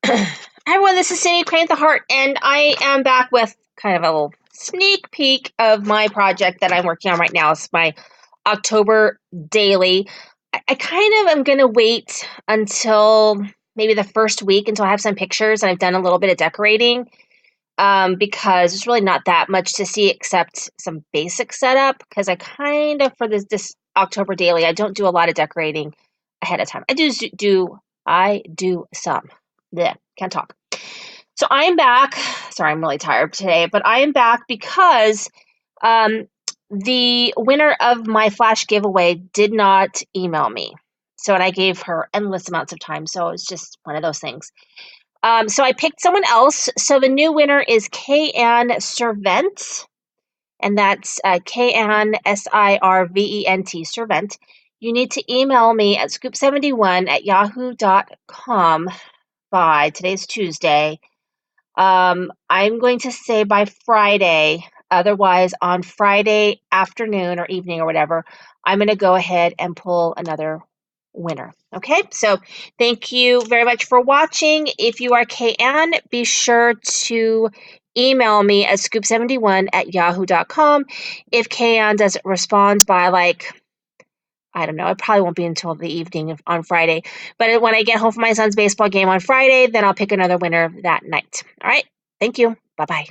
Hi everyone, this is Cindy Crane the Heart, and I am back with kind of a little sneak peek of my project that I'm working on right now. It's my October daily. I kind of am going to wait until maybe the first week until I have some pictures and I've done a little bit of decorating because there's really not that much to see except some basic setup because I kind of, for this October daily, I don't do a lot of decorating ahead of time. I do some. Yeah, can't talk. So I am back. Sorry, I'm really tired today, but I am back because um, the winner of my flash giveaway did not email me. So, and I gave her endless amounts of time. So it was just one of those things. So I picked someone else. So the new winner is K-Ann Servent, and that's K-N-S-I-R-V-E-N-T, Servent. You need to email me at scoop71@yahoo.com by today's Tuesday. I'm going to say by Friday. Otherwise, on Friday afternoon or evening or whatever, I'm going to go ahead and pull another winner. Okay, so thank you very much for watching. If you are K-Ann, be sure to email me at scoop71@yahoo.com. If K-Ann doesn't respond by I don't know, it probably won't be until the evening on Friday. But when I get home from my son's baseball game on Friday, then I'll pick another winner that night. All right, thank you. Bye-bye.